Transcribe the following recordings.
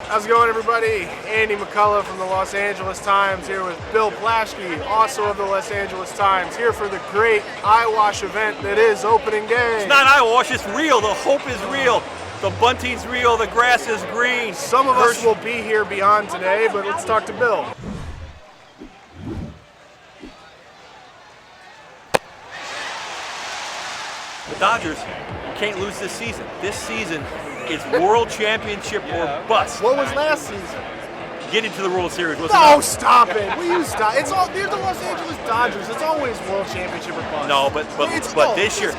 How's it going, everybody? Andy McCullough from the Los Angeles Times here with Bill Plaschke, also of the Los Angeles Times, here for the great eyewash event that is opening day. It's not eyewash, it's real. The hope is real. The bunting's real, the grass is green. Some of us will be here beyond today, but let's talk to Bill. The Dodgers can't lose this season. This season is World Championship or bust. What was last season? Getting to the World Series was No, stop it. Will you stop? It's all, they're the Los Angeles Dodgers. It's always World Championship or bust. No, but this year,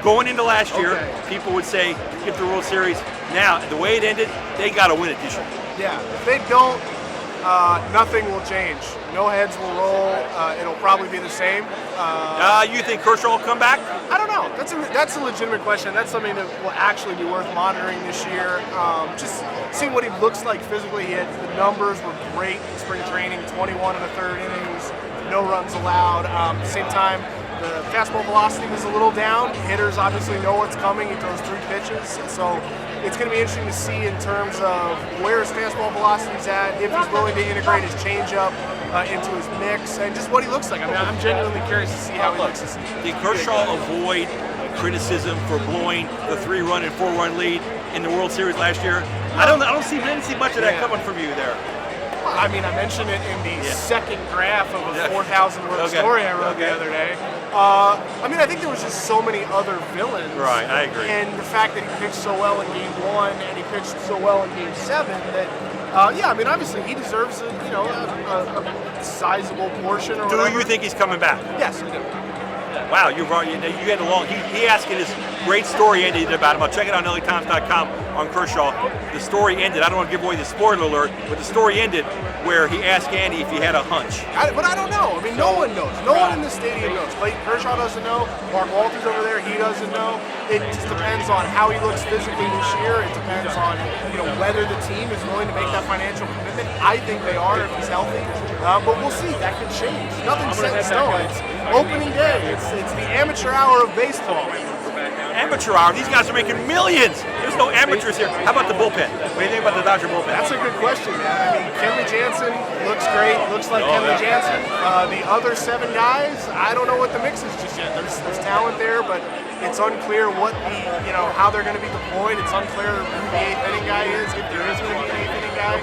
going into last year, people would say, get the World Series. Now, the way it ended, they got to win it this year. Yeah, if they don't, nothing will change. No heads will roll. It'll probably be the same. You think Kershaw will come back? I don't know. That's a legitimate question. That's something that will actually be worth monitoring this year. Just seeing what he looks like physically. The numbers were great in spring training. 21 1/3 innings, no runs allowed. At the same time, the fastball velocity was a little down. Hitters obviously know what's coming. He throws 3 pitches, so it's going to be interesting to see in terms of where his fastball velocity is at, if he's willing to integrate his changeup into his mix, and just what he looks like. I mean, I'm genuinely curious to see how he looks. Did Kershaw avoid criticism for blowing the 3-run and 4-run lead in the World Series last year? I didn't see much of that coming from you there. I mean, I mentioned it in the second graph of a 4,000-word story I wrote the other day. I mean, I think there was just so many other villains. Right, I agree. And the fact that he pitched so well in Game 1 and he pitched so well in Game 7 that, I mean, obviously he deserves a sizable portion or whatever. Do you think he's coming back? Yes, I do. Wow, you had a long. He asked this great story ended about him. I'll check it out on LATimes.com on Kershaw. The story ended. I don't want to give away the spoiler alert, but the story ended where he asked Andy if he had a hunch. But I don't know. I mean, no one knows. No one in the stadium knows. Clayton Kershaw doesn't know. Mark Walters over there, he doesn't know. It just depends on how he looks physically this year. It depends on whether the team is willing to make that financial commitment. I think they are if he's healthy. But we'll see. That could change. Nothing's set in stone. It's opening day. It's the amateur hour of baseball. Amateur hour? These guys are making millions. There's no amateurs here. How about the bullpen? What do you think about the Dodger bullpen? That's a good question, man. I mean, Kenley Jansen looks great. Looks like Kenley Jansen. The other 7 guys, I don't know what the mix is just yet. There's talent there, but it's unclear what how they're going to be deployed. It's unclear who the 8th inning guy is, if there is going to be an 8th inning guy.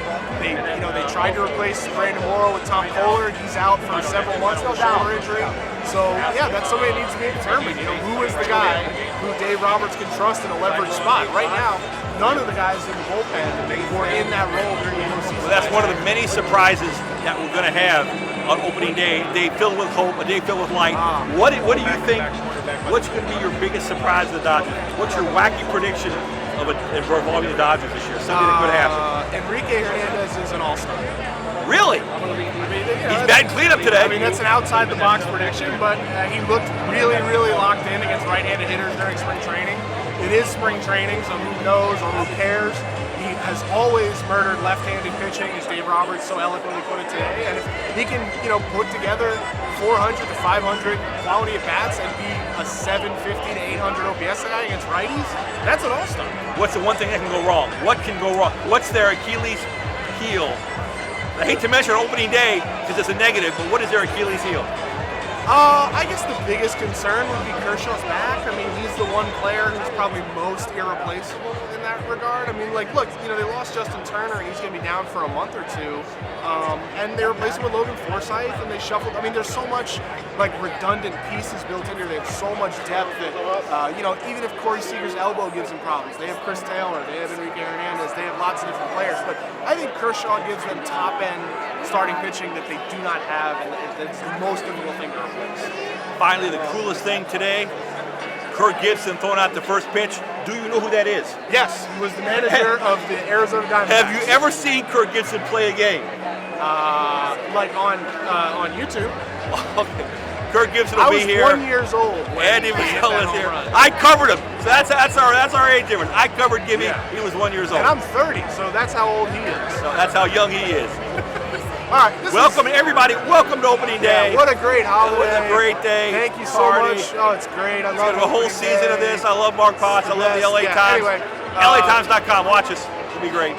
They tried to replace Brandon Morrow with Tom Kohler. He's out for several months with a shoulder injury. So that's somebody that needs to be determined. Who is the guy who Dave Roberts can trust in a leverage spot? Right now, none of the guys in the bullpen were in that role during the postseason. Well, that's one of the many surprises that we're going to have on opening day. A day filled with hope, a day filled with light. What do you think? What's going to be your biggest surprise of the Dodgers? What's your wacky prediction involving the Dodgers this year? Something that could happen. Enrique Hernandez is an all-star. Really? He's batting cleanup today. I mean, that's an outside-the-box prediction, but he looked really, really locked in against right-handed hitters during spring training. It is spring training, so who knows or who cares? He has always murdered left-handed pitching, as Dave Roberts so eloquently put it today. And if he can, put together 400 to 500 quality at-bats and be a 750 to 800 OPS guy against righties, that's an all-star. What's the one thing that can go wrong? What can go wrong? What's their Achilles heel? I hate to mention opening day because it's a negative, but what is their Achilles heel? I guess the biggest concern would be Kershaw's back. I mean, he's the one player who's probably most irreplaceable in that regard. I mean, look, they lost Justin Turner, and he's going to be down for a month or two. And they replaced him with Logan Forsythe, and they shuffled. I mean, there's so much, redundant pieces built in here. They have so much depth that, even if Corey Seager's elbow gives them problems, they have Chris Taylor, they have Enrique Hernandez, they have lots of different players. But I think Kershaw gives them top-end starting pitching that they do not have, and that's the most difficult thing to replace. Finally, the coolest thing today, Kirk Gibson throwing out the first pitch. Do you know who that is? Yes, he was the manager of the Arizona Diamondbacks. Have you ever seen Kirk Gibson play a game? On YouTube. Okay. Kirk Gibson will be here. I was 1 year old. Andy McCullough is here. I covered him. So that's our age difference. I covered Gibby. Yeah. He was 1 year old. And I'm 30, so that's how old he is. So that's how young he is. All right. Welcome everybody. Welcome to opening day. Yeah, what a great holiday. What a great day. Thank you so much. Oh, it's great. I love a whole season of this. I love Mark Potts. I love the LA Times. Anyway, LATimes.com. Watch us. It'll be great.